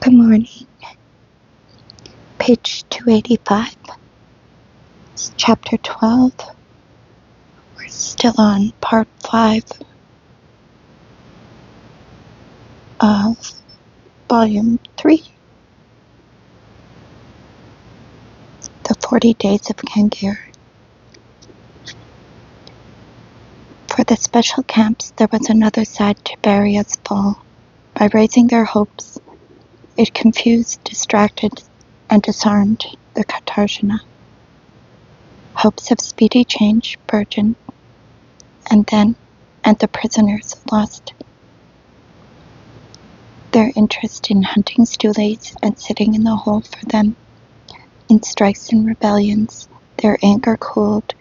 Good morning. Page 285. It's chapter 12. We're still on part 5 of volume 3. The 40 Days of Kengir. For the special camps, there was another side to Beria's fall. By raising their hopes, it confused, distracted, and disarmed the Katarzyna. Hopes of speedy change burgeoned, and the prisoners lost their interest in hunting stoolies and sitting in the hole for them. In strikes and rebellions, their anger cooled.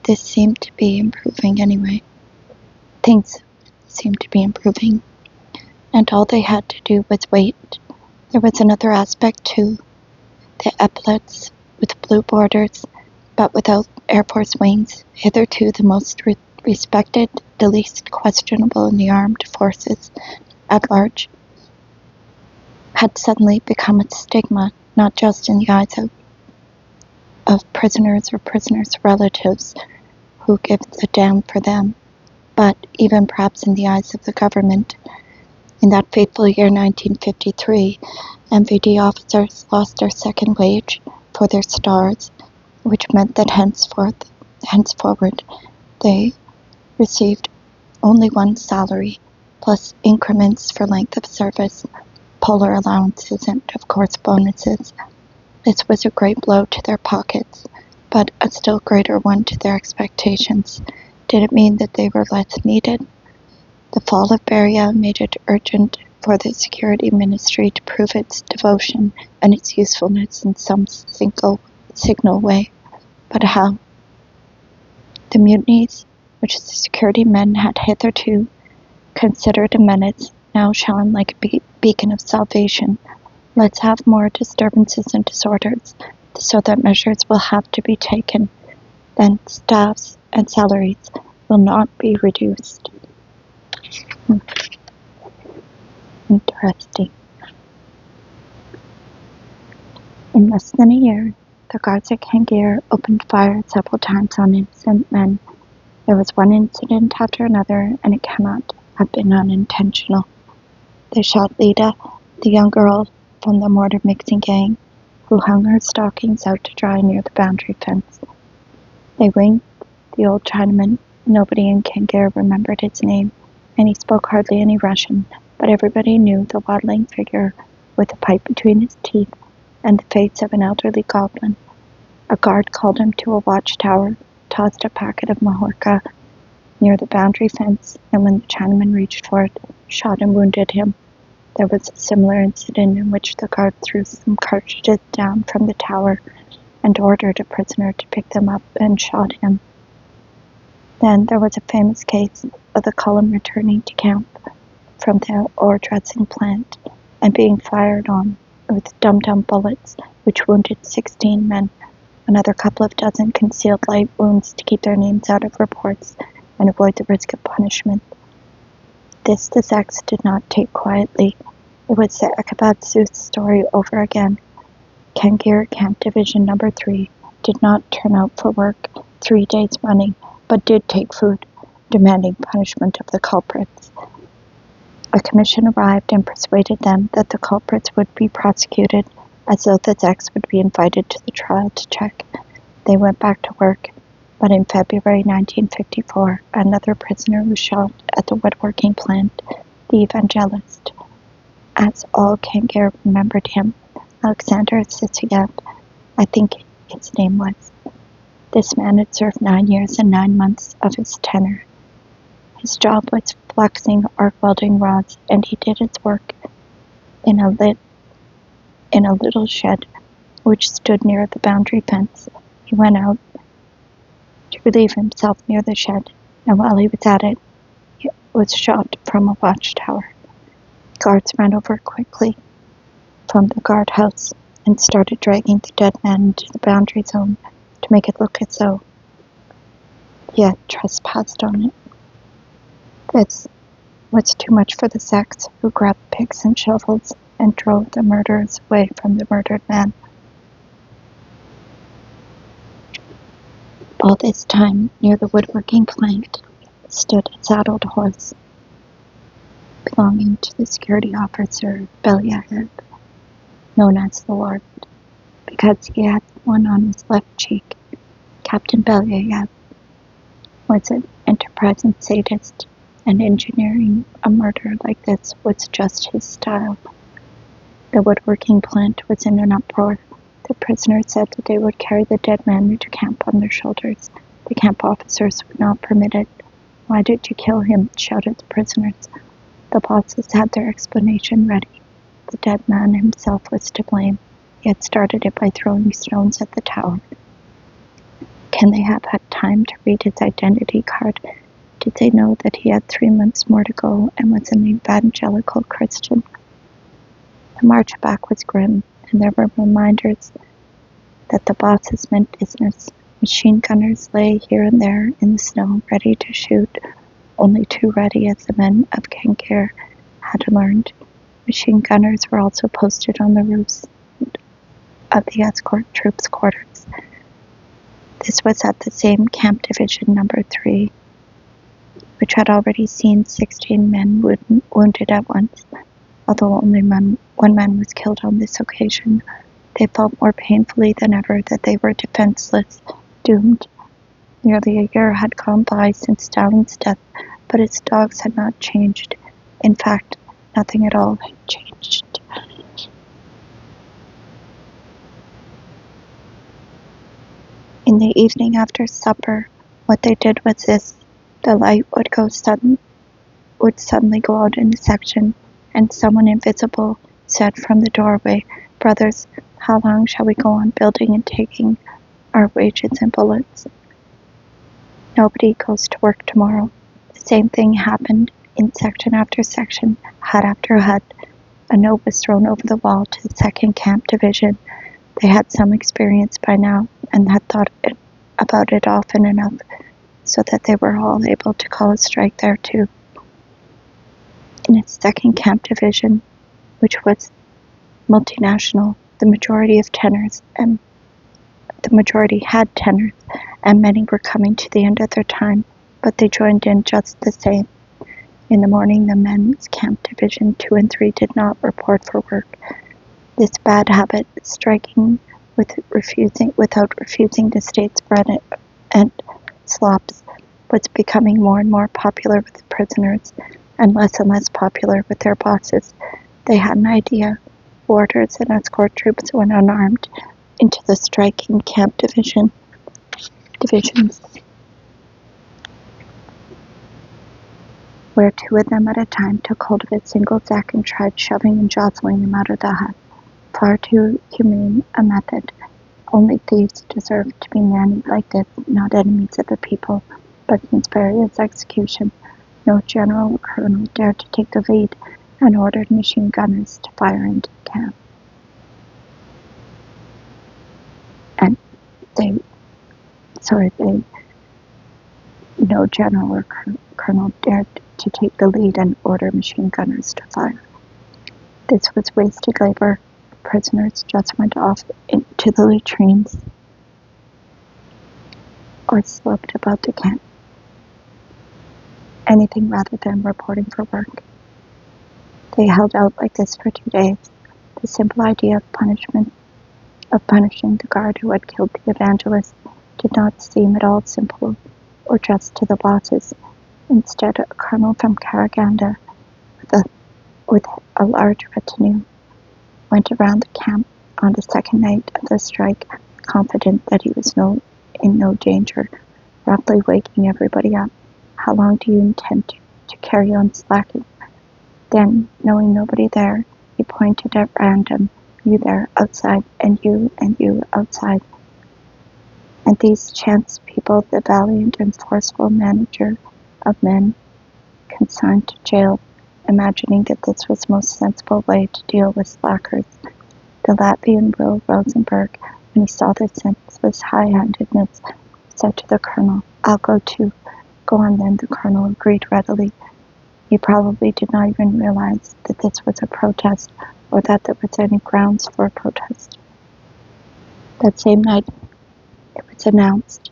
This seemed to be improving anyway. Things seemed to be improving, and all they had to do was wait. There was another aspect too. The epaulets with blue borders, but without Air Force wings, hitherto the most respected, the least questionable in the armed forces at large, had suddenly become a stigma, not just in the eyes of prisoners or prisoners' relatives who give a damn for them, but even perhaps in the eyes of the government. In that fateful year 1953, MVD officers lost their second wage for their stars, which meant that henceforward they received only one salary, plus increments for length of service, polar allowances, and of course bonuses. This was a great blow to their pockets, but a still greater one to their expectations. Did it mean that they were less needed? The fall of Beria made it urgent for the Security Ministry to prove its devotion and its usefulness in some signal way. But how? The mutinies, which the security men had hitherto considered a menace, now shone like a beacon of salvation. Let's have more disturbances and disorders, so that measures will have to be taken. Then staffs and salaries will not be reduced. Interesting. In less than a year, the guards at Kengir opened fire several times on innocent men. There was one incident after another, and it cannot have been unintentional. They shot Lida, the young girl from the mortar mixing gang, who hung her stockings out to dry near the boundary fence. They winged the old Chinaman. Nobody in Kengir remembered his name, and he spoke hardly any Russian, but everybody knew the waddling figure with a pipe between his teeth and the face of an elderly goblin. A guard called him to a watchtower, tossed a packet of Mahorka near the boundary fence, and when the Chinaman reached for it, shot and wounded him. There was a similar incident in which the guard threw some cartridges down from the tower and ordered a prisoner to pick them up and shot him. Then there was a famous case of the column returning to camp from the ore dressing plant and being fired on with dum-dum bullets, which wounded 16 men. Another couple of dozen concealed light wounds to keep their names out of reports and avoid the risk of punishment. This the Zeks did not take quietly. It was the Ekabatsu story over again. Kengir Camp Division No. 3 did not turn out for work 3 days running, but did take food, demanding punishment of the culprits. A commission arrived and persuaded them that the culprits would be prosecuted, as though the Zeks would be invited to the trial to check. They went back to work, but in February 1954, another prisoner was shot at the woodworking plant, the evangelist. As all Kengir remembered him, Alexander Sisiev, I think his name was. This man had served 9 years and 9 months of his tenure. His job was flexing arc welding rods, and he did his work in a little shed which stood near the boundary fence. He went out to relieve himself near the shed, and while he was at it, he was shot from a watchtower. Guards ran over quickly from the guardhouse and started dragging the dead man into the boundary zone to make it look as though he had trespassed on it. This was too much for the Zeks, who grabbed picks and shovels and drove the murderers away from the murdered man. All this time, near the woodworking plant, stood a saddled horse belonging to the security officer Belyayev, known as the Lord, because he had one on his left cheek. Captain Belyayev was an enterprising sadist, and engineering a murder like this was just his style. The woodworking plant was in an uproar. The prisoners said that they would carry the dead man into camp on their shoulders. The camp officers would not permit it. "Why did you kill him?" shouted the prisoners. The bosses had their explanation ready. The dead man himself was to blame. He had started it by throwing stones at the tower. Can they have had time to read his identity card? Did they know that he had 3 months more to go and was an evangelical Christian? The march back was grim, and there were reminders that the bosses meant business. Machine gunners lay here and there in the snow, ready to shoot, only too ready, as the men of Kengir had learned. Machine gunners were also posted on the roofs of the escort troops' quarters. This was at the same Camp Division No. 3, which had already seen 16 men wounded at once. Although only one man was killed on this occasion, they felt more painfully than ever that they were defenseless, doomed. Nearly a year had gone by since Stalin's death, but its dogs had not changed. In fact, nothing at all had changed. In the evening after supper, what they did was this. The light would suddenly go out in a section, and someone invisible said from the doorway, "Brothers, how long shall we go on building and taking our wages in bullets? Nobody goes to work tomorrow." The same thing happened in section after section, hut after hut. A note was thrown over the wall to the 2nd Camp Division. They had some experience by now, and had thought about it often enough so that they were all able to call a strike there too. In its 2nd Camp Division, which was multinational, the majority had tenors, and many were coming to the end of their time, but they joined in just the same. In the morning, the men's Camp Division 2 and 3 did not report for work. This bad habit, striking without refusing the state's bread and slops, was becoming more and more popular with the prisoners and less popular with their bosses. They had an idea. Warders and escort troops went unarmed into the striking camp divisions, where 2 of them at a time took hold of a single sack and tried shoving and jostling them out of the hut. Far too humane a method. Only thieves deserved to be nannied like this, not enemies of the people. But since Berya's execution, no general or colonel dared to take the lead and ordered machine gunners to fire into the camp. No general or colonel dared to take the lead and order machine gunners to fire. This was wasted labor. The prisoners just went off into the latrines or sloped about the camp. Anything rather than reporting for work. They held out like this for 2 days. The simple idea of punishing the guard who had killed the evangelist did not seem at all simple or just to the bosses. Instead, a colonel from Karaganda with a large retinue went around the camp on the second night of the strike, confident that he was in no danger, roughly waking everybody up. "How long do you intend to carry on slacking?" Then, knowing nobody there, he pointed at random, "You there, outside, and you outside." And these chance people, the valiant and forceful manager of men, consigned to jail, imagining that this was the most sensible way to deal with slackers. The Latvian Will Rosenberg, when he saw this senseless high-handedness, said to the colonel, "I'll go too." "Go on then," the colonel agreed readily. He probably did not even realize that this was a protest, or that there was any grounds for a protest. That same night, it was announced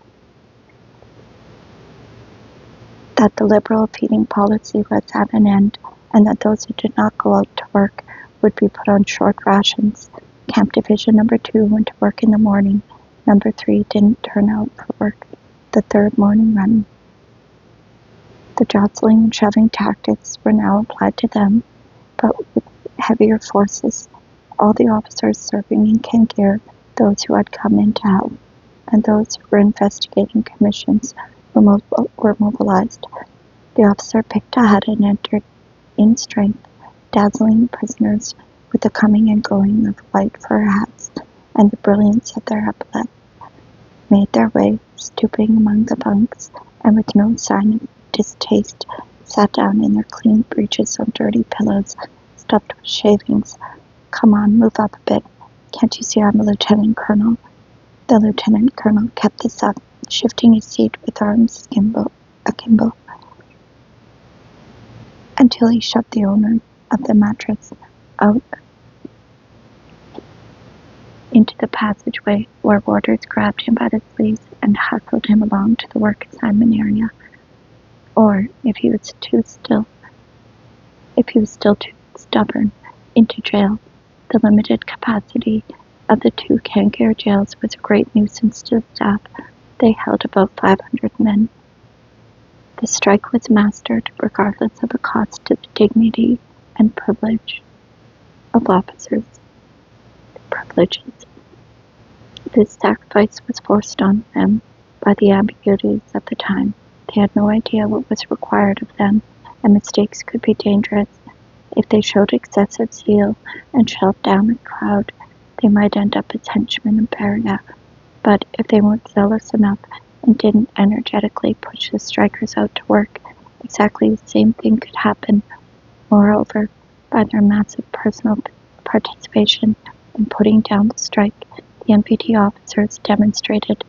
that the liberal feeding policy was at an end, and that those who did not go out to work would be put on short rations. Camp Division Number 2 went to work in the morning. Number 3 didn't turn out for work the third morning run. The jostling and shoving tactics were now applied to them, but with heavier forces. All the officers serving in Kengir, those who had come in to help, and those who were investigating commissions were mobilized. The officer picked ahead and entered in strength, dazzling prisoners with the coming and going of white fur hats and the brilliance of their epaulets, made their way, stooping among the bunks, and with no sign of distaste, sat down in their clean breeches on dirty pillows, stuffed with shavings. "Come on, move up a bit. Can't you see I'm a lieutenant colonel?" The lieutenant colonel kept this up, shifting his seat with arms akimbo, until he shoved the owner of the mattress out into the passageway, where warders grabbed him by the sleeves and hustled him along to the work assignment area. Or, if he was still too stubborn, into jail. The limited capacity of the 2 Kengir jails was a great nuisance to the staff. They held about 500 men. The strike was mastered, regardless of the cost to the dignity and privilege of officers. Privileges. This sacrifice was forced on them by the ambiguities of the time. They had no idea what was required of them, and mistakes could be dangerous. If they showed excessive zeal and shoved down a crowd, they might end up as henchmen in Beria. But if they weren't zealous enough and didn't energetically push the strikers out to work, exactly the same thing could happen. Moreover, by their massive personal participation in putting down the strike, the MPT officers demonstrated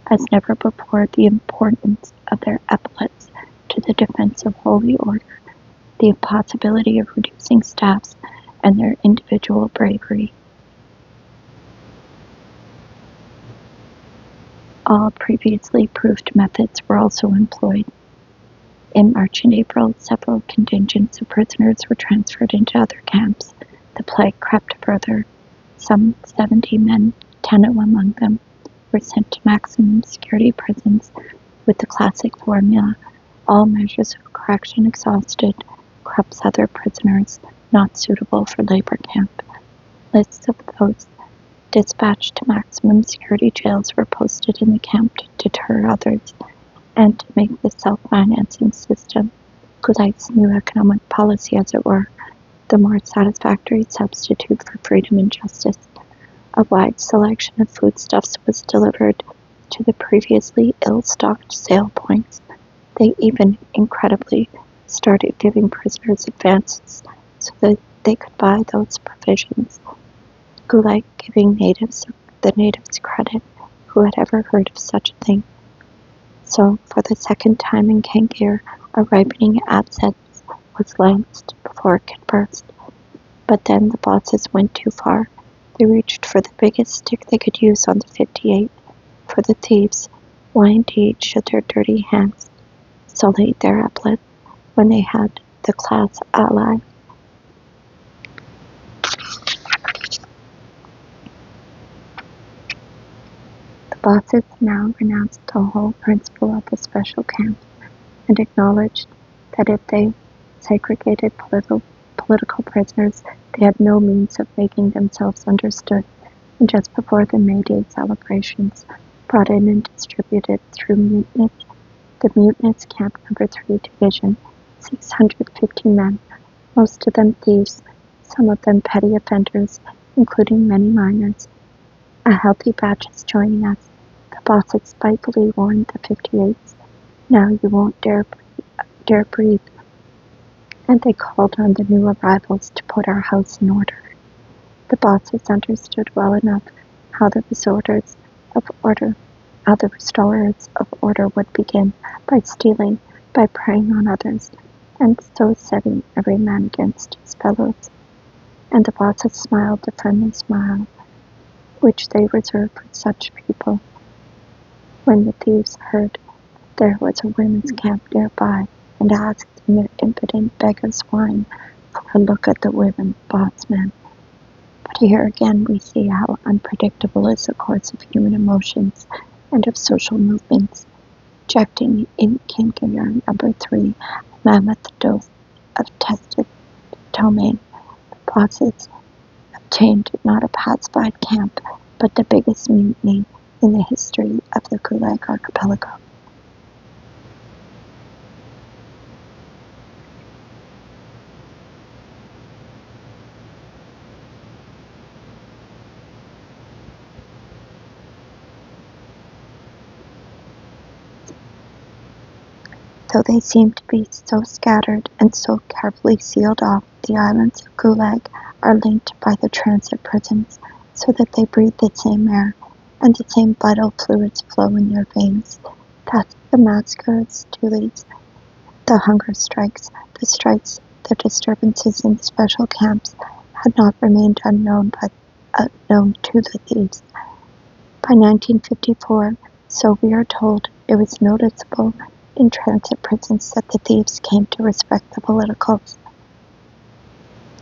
as never before the importance of their epaulets to the defense of holy order, the impossibility of reducing staffs, and their individual bravery. All previously proved methods were also employed. In March and April, several contingents of prisoners were transferred into other camps. The plague crept further. Some 70 men, 10 among them, were sent to maximum security prisons with the classic formula: all measures of correction exhausted, corrupts other prisoners not suitable for labor camp. Lists of those dispatched to maximum security jails were posted in the camp to deter others and to make the self-financing system, Gulag's new economic policy as it were, the more satisfactory substitute for freedom and justice. A wide selection of foodstuffs was delivered to the previously ill-stocked sale points. They even, incredibly, started giving prisoners advances so that they could buy those provisions. Gulag giving the natives credit who had ever heard of such a thing. So, for the second time in Kengir, a ripening abscess was lanced before it could burst. But then the bosses went too far. They reached for the biggest stick they could use on the 58. For the thieves, why indeed should their dirty hands sully their epaulets when they had the class ally? The bosses now renounced the whole principle of the special camps and acknowledged that if they segregated political prisoners, they had no means of making themselves understood, and just before the May Day celebrations, brought in and distributed through the mutinous Camp Number 3 Division, 650 men, most of them thieves, some of them petty offenders, including many minors. A healthy batch is joining us. The bosses spitefully warned the 58s, "Now you won't dare breathe." And they called on the new arrivals to put our house in order. The bosses understood well enough how the restorers of order would begin by stealing, by preying on others, and so setting every man against his fellows. and the bosses smiled the friendly smile which they reserved for such people. When the thieves heard there was a women's camp nearby and asked in their impotent beggar's whine for a look at the women bossmen. But here again we see how unpredictable is the course of human emotions and of social movements. Ejecting in Kengir No. 3, a mammoth dose of tested ptomaine, the bosses obtained not a pacified camp, but the biggest mutiny in the history of the Gulag Archipelago. Though they seem to be so scattered and so carefully sealed off, the islands of Gulag are linked by the transit prisons so that they breathe the same air and the same vital fluids flow in their veins. Thus the massacres, the hunger strikes, the disturbances in the special camps had not remained unknown to the thieves. By 1954, so we are told, it was noticeable in transit prisons that the thieves came to respect the politicals.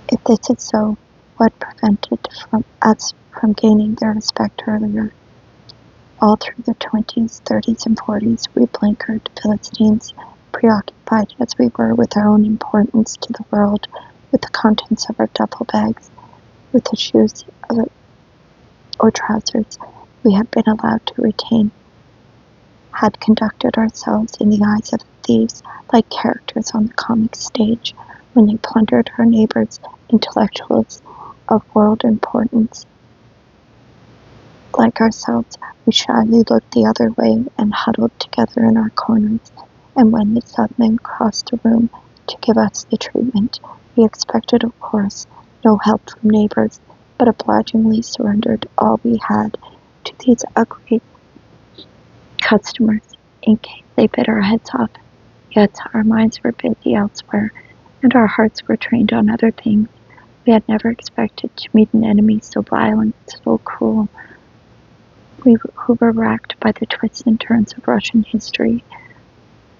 If this is so, what prevented us from gaining their respect earlier? All through the 20s, 30s, and 40s, we blinkered Philistines, preoccupied as we were with our own importance to the world, with the contents of our duffel bags, with the shoes or trousers we had been allowed to retain, had conducted ourselves in the eyes of the thieves like characters on the comic stage when they plundered our neighbors, intellectuals of world importance. Like ourselves, we shyly looked the other way and huddled together in our corners, and when the submen crossed the room to give us the treatment, we expected, of course, no help from neighbors, but obligingly surrendered all we had to these ugly customers in case they bit our heads off. Yet our minds were busy elsewhere, and our hearts were trained on other things. We had never expected to meet an enemy so violent, so cruel. We who were racked by the twists and turns of Russian history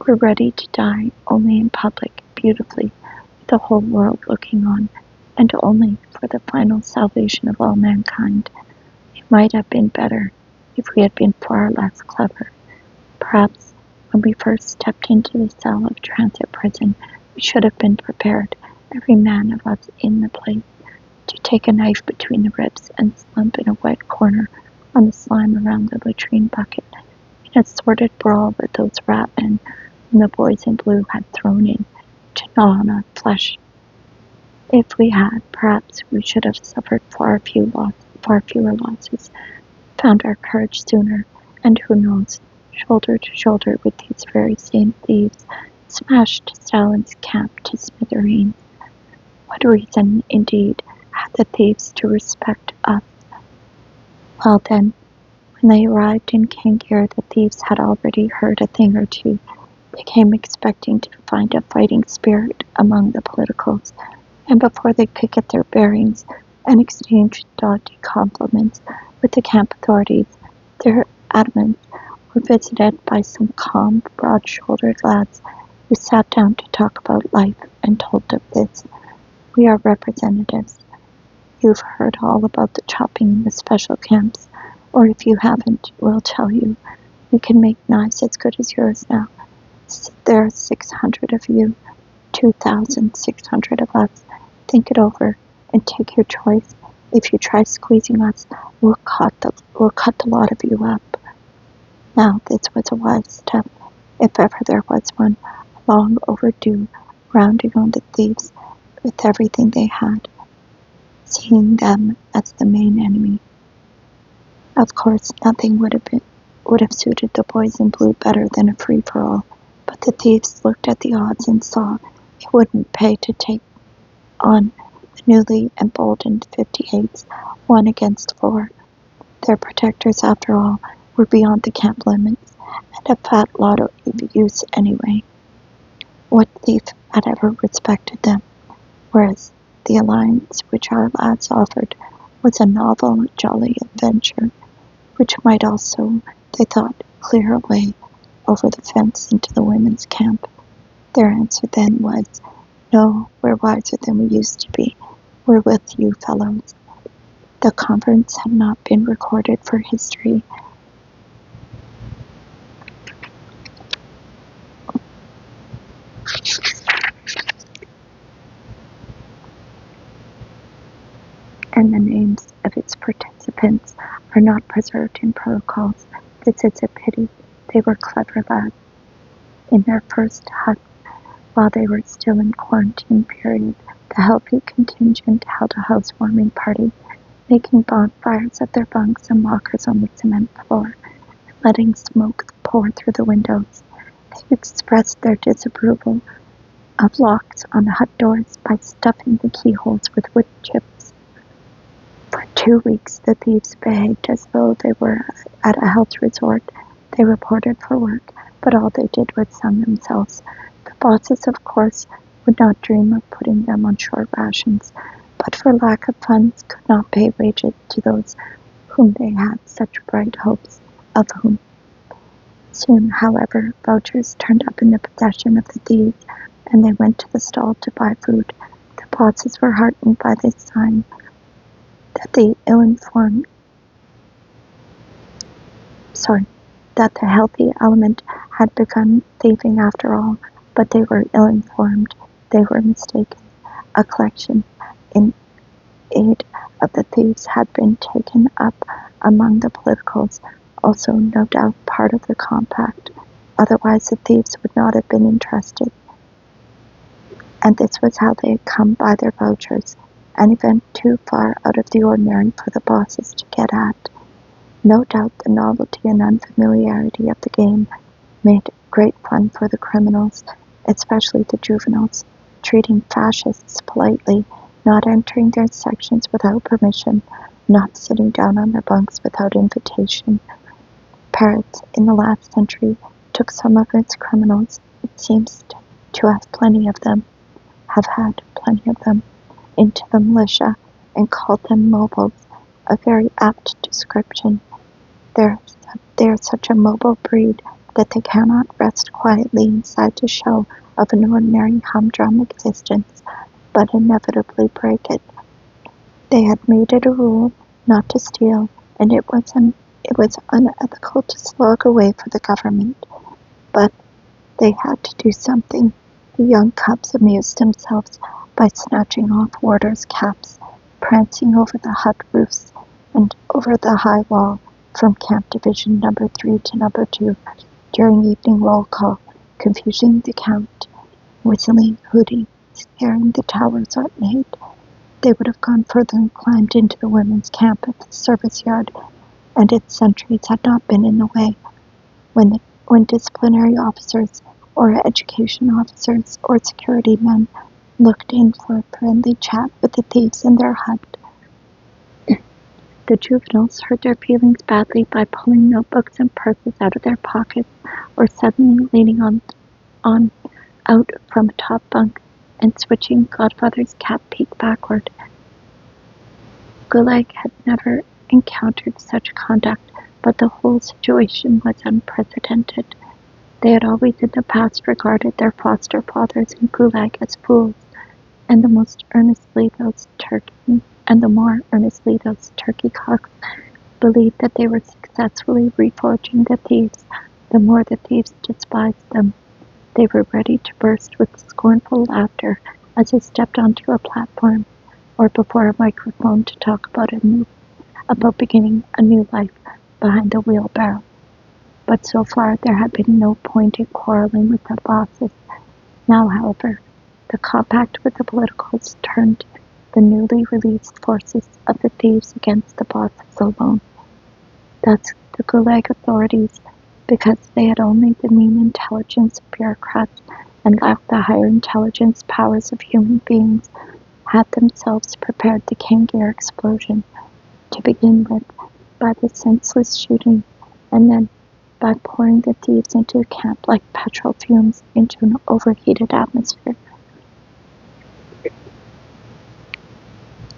were ready to die only in public, beautifully, with the whole world looking on, and only for the final salvation of all mankind. It might have been better if we had been far less clever. Perhaps when we first stepped into the cell of transit prison, we should have been prepared, every man of us in the place, to take a knife between the ribs and slump in a wet corner on the slime around the latrine bucket, in a sordid brawl with those rat men whom the boys in blue had thrown in to gnaw on our flesh. If we had, perhaps we should have suffered far fewer losses, found our courage sooner, and who knows, shoulder to shoulder with these very same thieves, smashed Stalin's camp to smithereens. What reason, indeed, had the thieves to respect us? Well then, when they arrived in Kengir, the thieves had already heard a thing or two. They came expecting to find a fighting spirit among the politicals, and before they could get their bearings and exchange dodgy compliments with the camp authorities, their adamants were visited by some calm, broad-shouldered lads who sat down to talk about life and told them this: "We are representatives. You've heard all about the chopping in the special camps, or if you haven't, we'll tell you. We can make knives as good as yours now. There are 600 of you, 2,600 of us. Think it over and take your choice. If you try squeezing us, we'll cut the lot of you up." Now this was a wise step, if ever there was one, long overdue, rounding on the thieves with everything they had, seeing them as the main enemy. Of course, nothing would have suited the boys in blue better than a free-for-all, but the thieves looked at the odds and saw it wouldn't pay to take on the newly emboldened 58s 1 against 4. Their protectors, after all, were beyond the camp limits, and a fat lot of use anyway. What thief had ever respected them? Whereas The alliance which our lads offered was a novel, jolly adventure, which might also, they thought, clear a way over the fence into the women's camp. Their answer then was, "No, we're wiser than we used to be. We're with you fellows." The conference had not been recorded for history. And the names of its participants are not preserved in protocols. This is a pity. They were clever lads. In their first hut, while they were still in quarantine period, the healthy contingent held a housewarming party, making bonfires of their bunks and lockers on the cement floor, and letting smoke pour through the windows. They expressed their disapproval of locks on the hut doors by stuffing the keyholes with wood chips. For 2 weeks the thieves behaved as though they were at a health resort. They reported for work, but all they did was sun themselves. The bosses, of course, would not dream of putting them on short rations, but for lack of funds could not pay wages to those whom they had such bright hopes of whom. Soon, however, vouchers turned up in the possession of the thieves, and they went to the stall to buy food. The bosses were heartened by this sign that the healthy element had begun thieving after all, but they were ill-informed. They were mistaken. A collection in aid of the thieves had been taken up among the politicals, also no doubt part of the compact. Otherwise the thieves would not have been interested. And this was how they had come by their vouchers, an event too far out of the ordinary for the bosses to get at. No doubt the novelty and unfamiliarity of the game made great fun for the criminals, especially the juveniles, treating fascists politely, not entering their sections without permission, not sitting down on their bunks without invitation. Paris, in the last century, took some of its criminals, it seems to have had plenty of them, into the militia, and called them mobiles, a very apt description. They are such a mobile breed that they cannot rest quietly inside the shell of an ordinary humdrum existence, but inevitably break it. They had made it a rule not to steal, and it was unethical to slog away for the government. But they had to do something. The young cubs amused themselves by snatching off warders' caps, prancing over the hut roofs and over the high wall from Camp Division number 3 to number 2 during evening roll call, confusing the count, whistling, hooting, scaring the towers at night. They would have gone further and climbed into the women's camp at the service yard, and its sentries had not been in the way. When disciplinary officers or education officers or security men looked in for a friendly chat with the thieves in their hut, the juveniles hurt their feelings badly by pulling notebooks and purses out of their pockets, or suddenly leaning out from a top bunk and switching Godfather's cap peak backward. Gulag had never encountered such conduct, but the whole situation was unprecedented. They had always in the past regarded their foster fathers in Gulag as fools, and the more earnestly those turkey cocks believed that they were successfully reforging the thieves, the more the thieves despised them. They were ready to burst with scornful laughter as they stepped onto a platform or before a microphone to talk about beginning a new life behind the wheelbarrow. But so far there had been no point in quarreling with the bosses. Now, however, the compact with the politicals turned the newly released forces of the thieves against the bosses alone. Thus, the Gulag authorities, because they had only the mean intelligence of bureaucrats and lacked the higher intelligence powers of human beings, had themselves prepared the Kengir explosion, to begin with by the senseless shooting, and then by pouring the thieves into the camp like petrol fumes into an overheated atmosphere.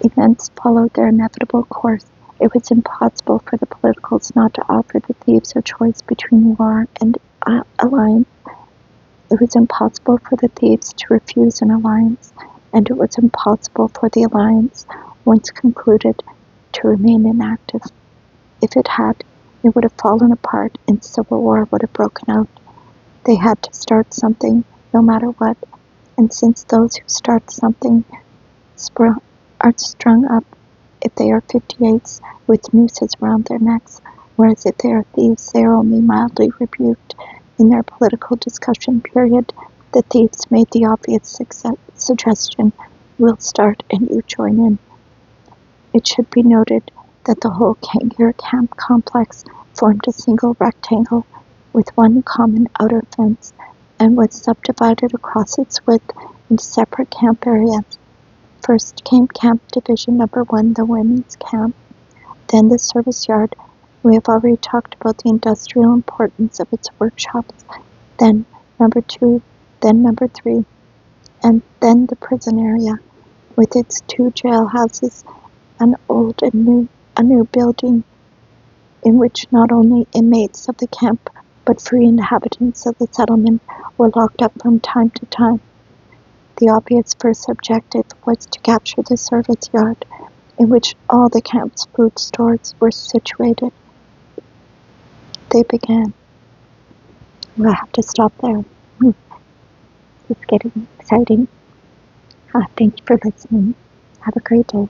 Events followed their inevitable course. It was impossible for the politicals not to offer the thieves a choice between war and alliance. It was impossible for the thieves to refuse an alliance, and it was impossible for the alliance, once concluded, to remain inactive. If it had, it would have fallen apart and civil war would have broken out. They had to start something, no matter what, and since those who start something are strung up, if they are 58s, with nooses around their necks, whereas if they are thieves, they are only mildly rebuked. In their political discussion period, the thieves made the obvious suggestion, "We'll start and you join in." It should be noted that the whole Kengir camp complex formed a single rectangle with one common outer fence and was subdivided across its width into separate camp areas. First came Camp Division Number 1, the women's camp, then the service yard. We have already talked about the industrial importance of its workshops, then Number 2, then Number 3, and then the prison area, with its 2 jailhouses, an old and a new building, in which not only inmates of the camp, but free inhabitants of the settlement were locked up from time to time. The obvious first objective was to capture the service yard, in which all the camp's food stores were situated. They began. We'll have to stop there. It's getting exciting. Thank you for listening. Have a great day.